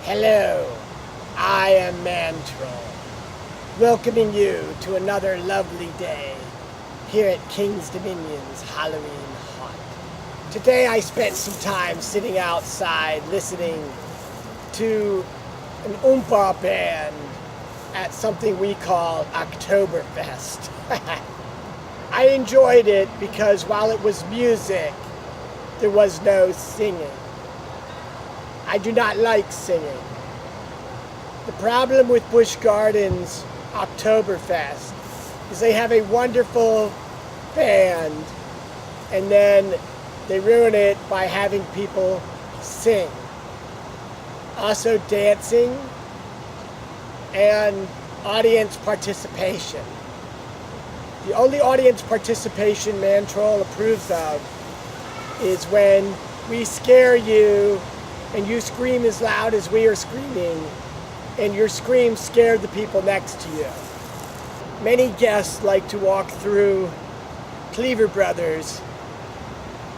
Hello, I am Mantroll, welcoming you to another lovely day here at King's Dominion's Halloween Haunt. Today I spent some time sitting outside listening to an Oompa band at something we call Oktoberfest. I enjoyed it because while it was music, there was no singing. I do not like singing. The problem with Busch Gardens Oktoberfest is they have a wonderful band and then they ruin it by having people sing. Also dancing and audience participation. The only audience participation Mantroll approves of is when we scare you and you scream as loud as we are screaming, and your screams scare the people next to you. Many guests like to walk through Cleaver Brothers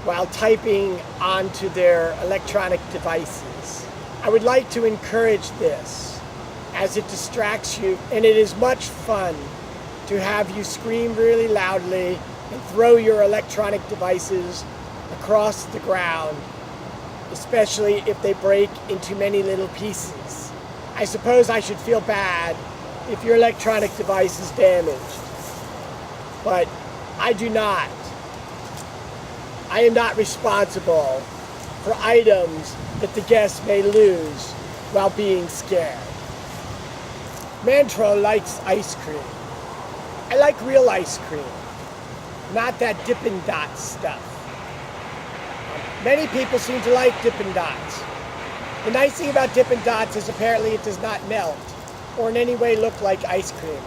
while typing onto their electronic devices. I would like to encourage this, as it distracts you, and it is much fun to have you scream really loudly and throw your electronic devices across the ground, especially if they break into many little pieces. I suppose I should feel bad if your electronic device is damaged, but I do not. I am not responsible for items that the guests may lose while being scared. Mantroll likes ice cream. I like real ice cream, not that Dippin' Dots stuff. Many people seem to like Dippin' Dots. The nice thing about Dippin' Dots is apparently it does not melt or in any way look like ice cream.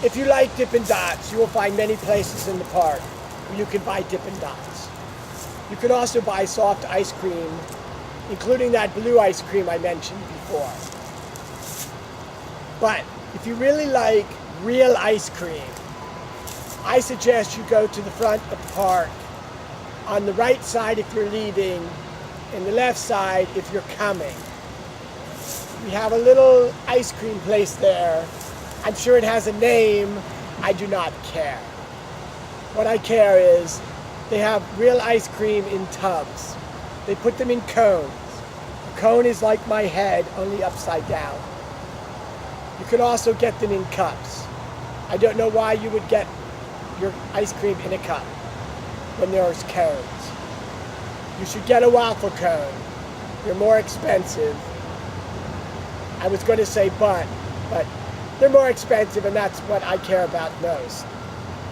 If you like Dippin' Dots, you will find many places in the park where you can buy Dippin' Dots. You can also buy soft ice cream, including that blue ice cream I mentioned before. But if you really like real ice cream, I suggest you go to the front of the park, on the right side if you're leaving, and the left side if you're coming. We have a little ice cream place there. I'm sure it has a name. I do not care. What I care is they have real ice cream in tubs. They put them in cones. A cone is like my head, only upside down. You can also get them in cups. I don't know why you would get your ice cream in a cup when there's cones. You should get a waffle cone. They're more expensive. I was going to say but they're more expensive, and that's what I care about most,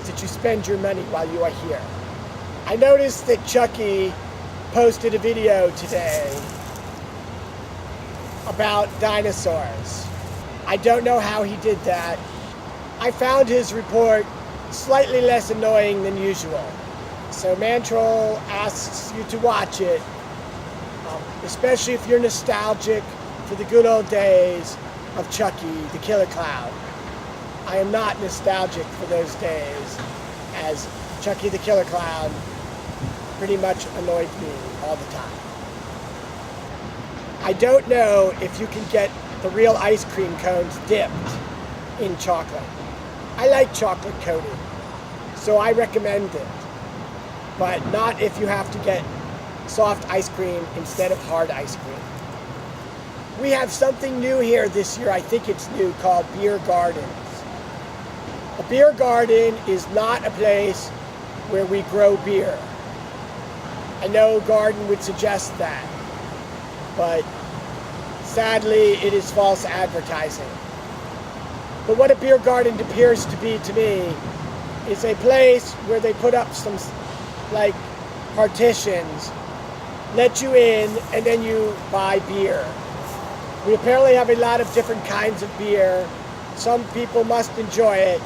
is that you spend your money while you are here. I noticed that Chucky posted a video today about dinosaurs. I don't know how he did that. I found his report slightly less annoying than usual. So Mantroll asks you to watch it, especially if you're nostalgic for the good old days of Chucky the Killer Clown. I am not nostalgic for those days, as Chucky the Killer Clown pretty much annoyed me all the time. I don't know if you can get the real ice cream cones dipped in chocolate. I like chocolate coating, so I recommend it. But not if you have to get soft ice cream instead of hard ice cream. We have something new here this year, I think it's new, called beer gardens. A beer garden is not a place where we grow beer. I know garden would suggest that, but sadly it is false advertising. But what a beer garden appears to be to me is a place where they put up some like partitions, let you in, and then you buy beer. We apparently have a lot of different kinds of beer. Some people must enjoy it,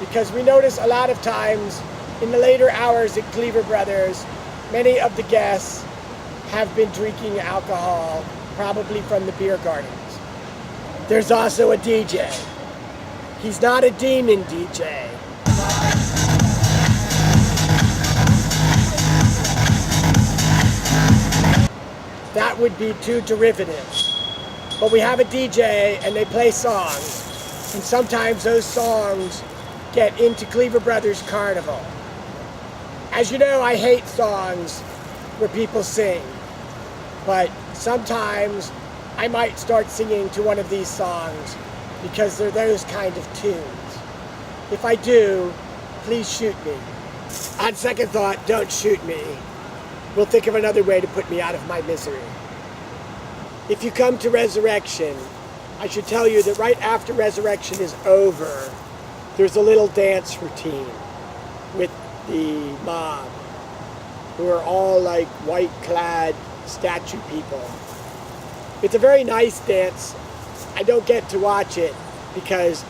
because we notice a lot of times in the later hours at Cleaver Brothers, many of the guests have been drinking alcohol, probably from the beer gardens. There's also a DJ. He's not a demon DJ. That would be too derivative. but we have a DJ and they play songs. And sometimes those songs get into Cleaver Brothers Carnival. As you know, I hate songs where people sing, but sometimes I might start singing to one of these songs because they're those kind of tunes. If I do, please shoot me. On second thought, don't shoot me. We'll think of another way to put me out of my misery. If you come to Resurrection, I should tell you that right after Resurrection is over, there's a little dance routine with the mob, who are all like white-clad statue people. It's a very nice dance. I don't get to watch it because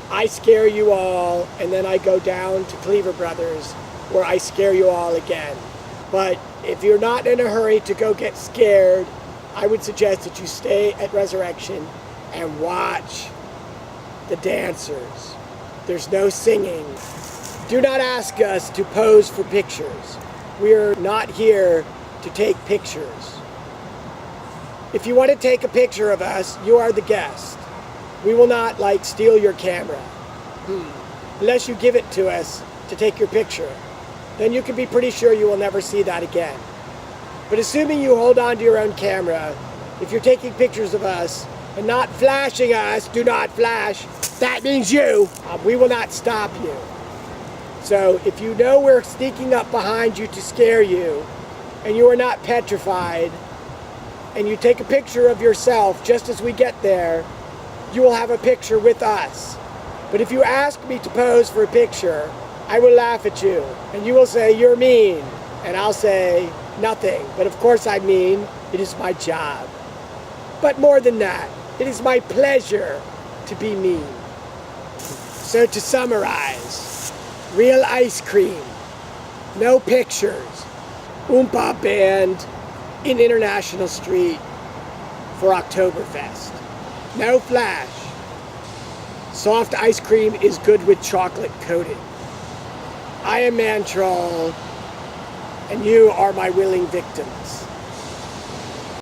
I scare you all, and then I go down to Cleaver Brothers, where I scare you all again. But if you're not in a hurry to go get scared, I would suggest that you stay at Resurrection and watch the dancers. There's no singing. Do not ask us to pose for pictures. We are not here to take pictures. If you want to take a picture of us, you are the guest. We will not steal your camera. Unless you give it to us to take your picture. Then you can be pretty sure you will never see that again. But assuming you hold on to your own camera, if you're taking pictures of us and not flashing us, do not flash, that means you. We will not stop you. So if you know we're sneaking up behind you to scare you, and you are not petrified, and you take a picture of yourself just as we get there, you will have a picture with us. But if you ask me to pose for a picture, I will laugh at you, and you will say, you're mean. And I'll say, nothing. But of course I mean, it is my job. But more than that, it is my pleasure to be mean. So to summarize, real ice cream, no pictures, Oompa Band in International Street for Oktoberfest. No flash. Soft ice cream is good with chocolate coating. I am Mantroll, and you are my willing victims.